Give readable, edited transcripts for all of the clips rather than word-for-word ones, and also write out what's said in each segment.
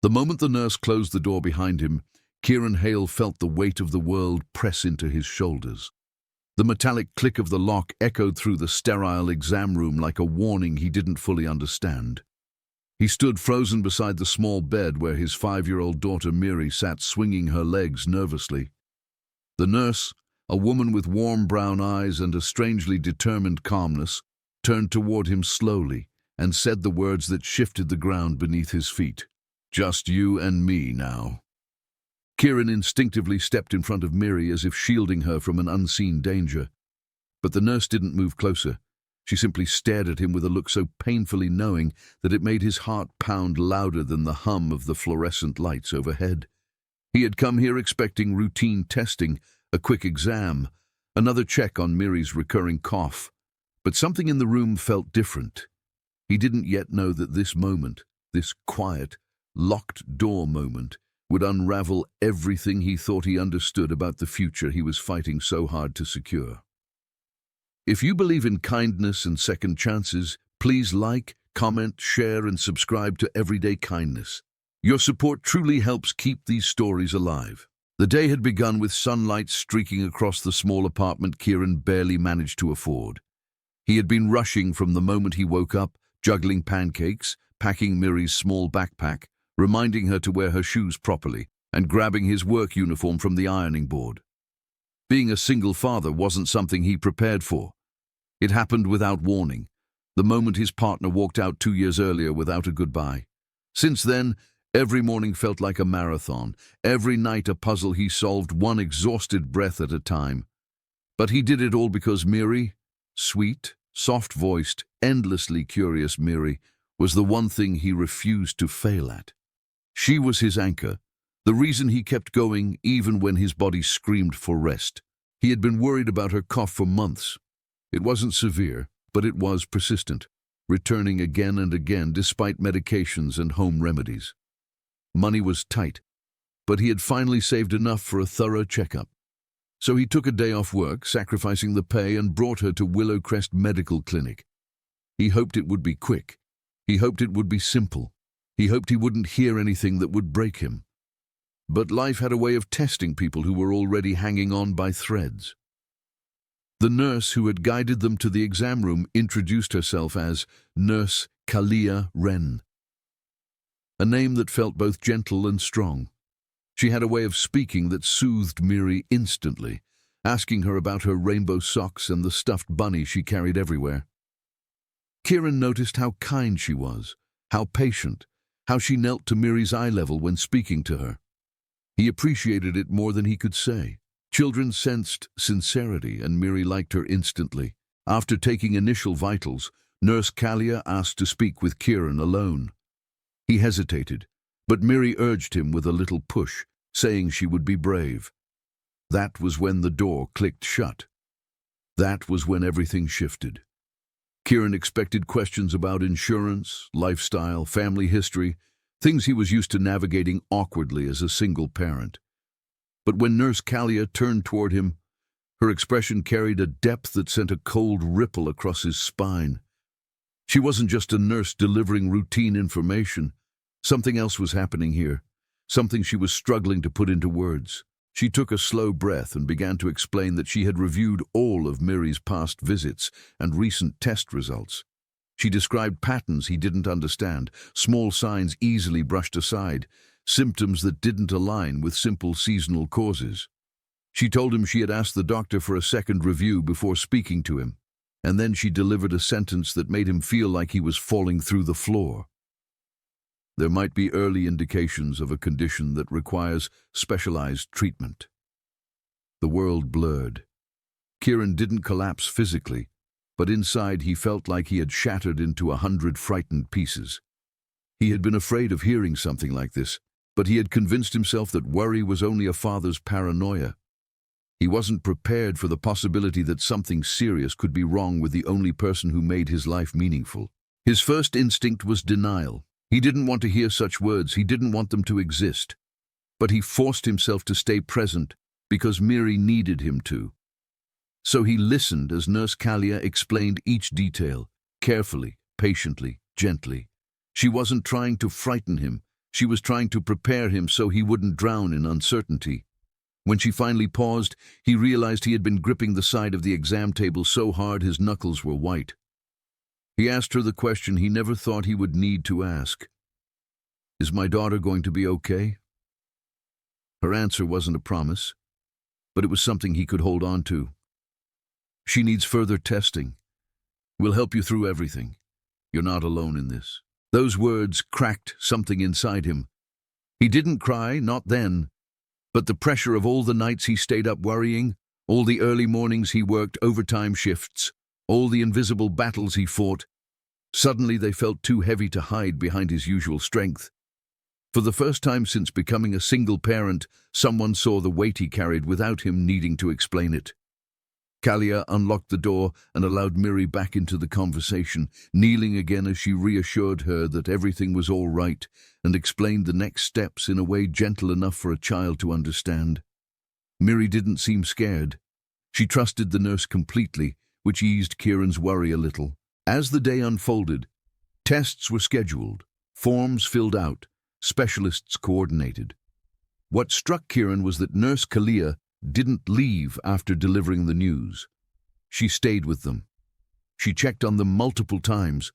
The moment the nurse closed the door behind him, Kieran Hale felt the weight of the world press into his shoulders. The metallic click of the lock echoed through the sterile exam room like a warning he didn't fully understand. He stood frozen beside the small bed where his 5-year-old daughter Miri sat swinging her legs nervously. The nurse, a woman with warm brown eyes and a strangely determined calmness, turned toward him slowly and said the words that shifted the ground beneath his feet. "Just you and me now." Kieran instinctively stepped in front of Miri as if shielding her from an unseen danger. But the nurse didn't move closer. She simply stared at him with a look so painfully knowing that it made his heart pound louder than the hum of the fluorescent lights overhead. He had come here expecting routine testing, a quick exam, another check on Miri's recurring cough. But something in the room felt different. He didn't yet know that this moment, this quiet, locked door moment, would unravel everything he thought he understood about the future he was fighting so hard to secure. If you believe in kindness and second chances, please like, comment, share, and subscribe to Everyday Kindness. Your support truly helps keep these stories alive. The day had begun with sunlight streaking across the small apartment Kieran barely managed to afford. He had been rushing from the moment he woke up, juggling pancakes, packing Miri's small backpack, reminding her to wear her shoes properly, and grabbing his work uniform from the ironing board. Being a single father wasn't something he prepared for. It happened without warning, the moment his partner walked out 2 years earlier without a goodbye. Since then, every morning felt like a marathon, every night a puzzle he solved one exhausted breath at a time. But he did it all because Miri, sweet, soft-voiced, endlessly curious Miri, was the one thing he refused to fail at. She was his anchor, the reason he kept going even when his body screamed for rest. He had been worried about her cough for months. It wasn't severe, but it was persistent, returning again and again despite medications and home remedies. Money was tight, but he had finally saved enough for a thorough checkup. So he took a day off work, sacrificing the pay, and brought her to Willowcrest Medical Clinic. He hoped it would be quick. He hoped it would be simple. He hoped he wouldn't hear anything that would break him. But life had a way of testing people who were already hanging on by threads. The nurse who had guided them to the exam room introduced herself as Nurse Kalia Wren, a name that felt both gentle and strong. She had a way of speaking that soothed Miri instantly, asking her about her rainbow socks and the stuffed bunny she carried everywhere. Kieran noticed how kind she was, how patient, how she knelt to Miri's eye level when speaking to her. He appreciated it more than he could say. Children sensed sincerity, and Miri liked her instantly. After taking initial vitals, Nurse Kalia asked to speak with Kieran alone. He hesitated, but Miri urged him with a little push, saying she would be brave. That was when the door clicked shut. That was when everything shifted. Kieran expected questions about insurance, lifestyle, family history, things he was used to navigating awkwardly as a single parent. But when Nurse Kalia turned toward him, her expression carried a depth that sent a cold ripple across his spine. She wasn't just a nurse delivering routine information. Something else was happening here, something she was struggling to put into words. She took a slow breath and began to explain that she had reviewed all of Miri's past visits and recent test results. She described patterns he didn't understand, small signs easily brushed aside, symptoms that didn't align with simple seasonal causes. She told him she had asked the doctor for a second review before speaking to him, and then she delivered a sentence that made him feel like he was falling through the floor. There might be early indications of a condition that requires specialized treatment. The world blurred. Kieran didn't collapse physically, but inside he felt like he had shattered into 100 frightened pieces. He had been afraid of hearing something like this, but he had convinced himself that worry was only a father's paranoia. He wasn't prepared for the possibility that something serious could be wrong with the only person who made his life meaningful. His first instinct was denial. He didn't want to hear such words, he didn't want them to exist. But he forced himself to stay present because Miri needed him to. So he listened as Nurse Kalia explained each detail, carefully, patiently, gently. She wasn't trying to frighten him, She was trying to prepare him so he wouldn't drown in uncertainty. When she finally paused, he realized he had been gripping the side of the exam table so hard his knuckles were white. He asked her the question he never thought he would need to ask. "Is my daughter going to be okay?" Her answer wasn't a promise, but it was something he could hold on to. "She needs further testing. We'll help you through everything. You're not alone in this." Those words cracked something inside him. He didn't cry, not then, but the pressure of all the nights he stayed up worrying, all the early mornings he worked overtime shifts, all the invisible battles he fought, suddenly they felt too heavy to hide behind his usual strength. For the first time since becoming a single parent, someone saw the weight he carried without him needing to explain it. Kalia unlocked the door and allowed Miri back into the conversation, kneeling again as she reassured her that everything was all right and explained the next steps in a way gentle enough for a child to understand. Miri didn't seem scared. She trusted the nurse completely, which eased Kieran's worry a little. As the day unfolded, tests were scheduled, forms filled out, specialists coordinated. What struck Kieran was that Nurse Kalia didn't leave after delivering the news. She stayed with them. She checked on them multiple times.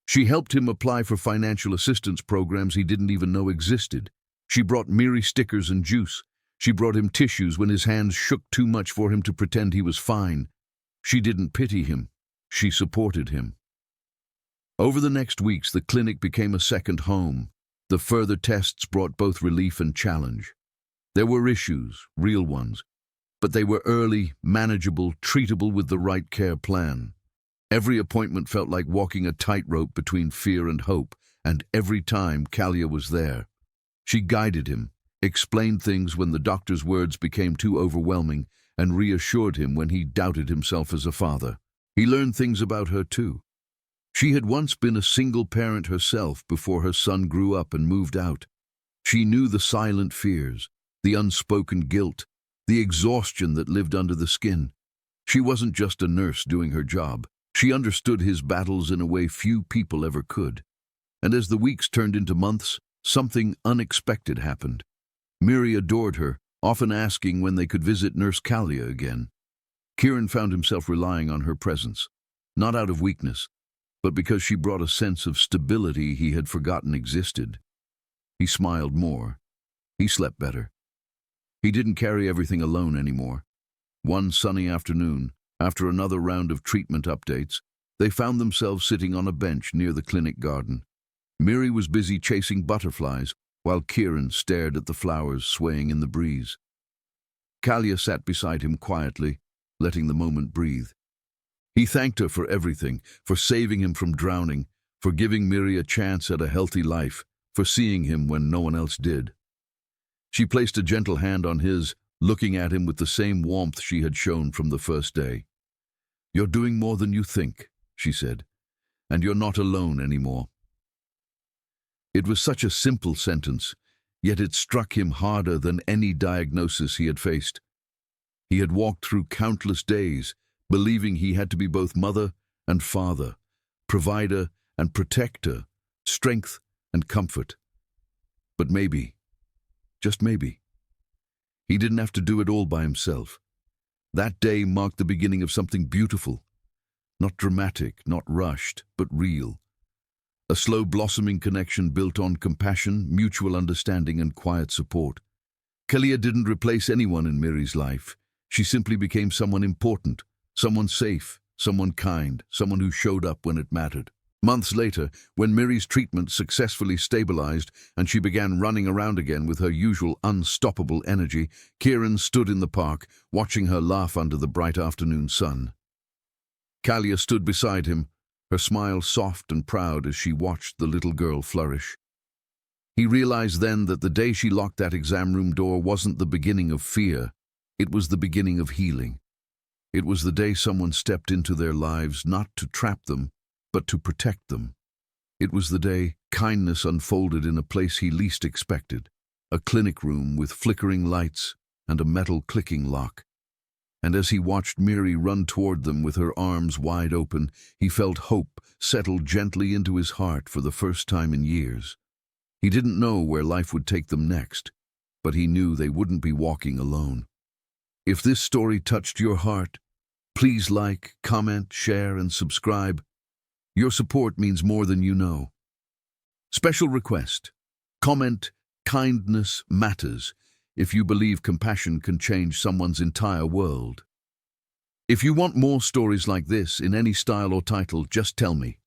She helped him apply for financial assistance programs he didn't even know existed. She brought Miri stickers and juice. She brought him tissues when his hands shook too much for him to pretend he was fine. She didn't pity him. She supported him. Over the next weeks, the clinic became a second home. The further tests brought both relief and challenge. There were issues, real ones, but they were early, manageable, treatable with the right care plan. Every appointment felt like walking a tightrope between fear and hope, and every time Kalia was there. She guided him, explained things when the doctor's words became too overwhelming, and reassured him when he doubted himself as a father. He learned things about her too. She had once been a single parent herself before her son grew up and moved out. She knew the silent fears, the unspoken guilt, the exhaustion that lived under the skin. She wasn't just a nurse doing her job. She understood his battles in a way few people ever could. And as the weeks turned into months, something unexpected happened. Miri adored her, often asking when they could visit Nurse Kalia again. Kieran found himself relying on her presence, not out of weakness, but because she brought a sense of stability he had forgotten existed. He smiled more. He slept better. He didn't carry everything alone anymore. One sunny afternoon, after another round of treatment updates, they found themselves sitting on a bench near the clinic garden. Miri was busy chasing butterflies, while Kieran stared at the flowers swaying in the breeze. Kalia sat beside him quietly, letting the moment breathe. He thanked her for everything, for saving him from drowning, for giving Miri a chance at a healthy life, for seeing him when no one else did. She placed a gentle hand on his, looking at him with the same warmth she had shown from the first day. "You're doing more than you think," she said, "and you're not alone anymore." It was such a simple sentence, yet it struck him harder than any diagnosis he had faced. He had walked through countless days, believing he had to be both mother and father, provider and protector, strength and comfort. But maybe, just maybe, he didn't have to do it all by himself. That day marked the beginning of something beautiful. Not dramatic, not rushed, but real. A slow blossoming connection built on compassion, mutual understanding, and quiet support. Kalia didn't replace anyone in Miri's life. She simply became someone important, someone safe, someone kind, someone who showed up when it mattered. Months later, when Miri's treatment successfully stabilized and she began running around again with her usual unstoppable energy, Kieran stood in the park, watching her laugh under the bright afternoon sun. Kalia stood beside him, her smile soft and proud as she watched the little girl flourish. He realized then that the day she locked that exam room door wasn't the beginning of fear, it was the beginning of healing. It was the day someone stepped into their lives not to trap them, but to protect them. It was the day kindness unfolded in a place he least expected, a clinic room with flickering lights and a metal clicking lock. And as he watched Miri run toward them with her arms wide open, he felt hope settle gently into his heart for the first time in years. He didn't know where life would take them next, but he knew they wouldn't be walking alone. If this story touched your heart, please like, comment, share, and subscribe. Your support means more than you know. Special request. Comment, kindness matters, if you believe compassion can change someone's entire world. If you want more stories like this in any style or title, just tell me.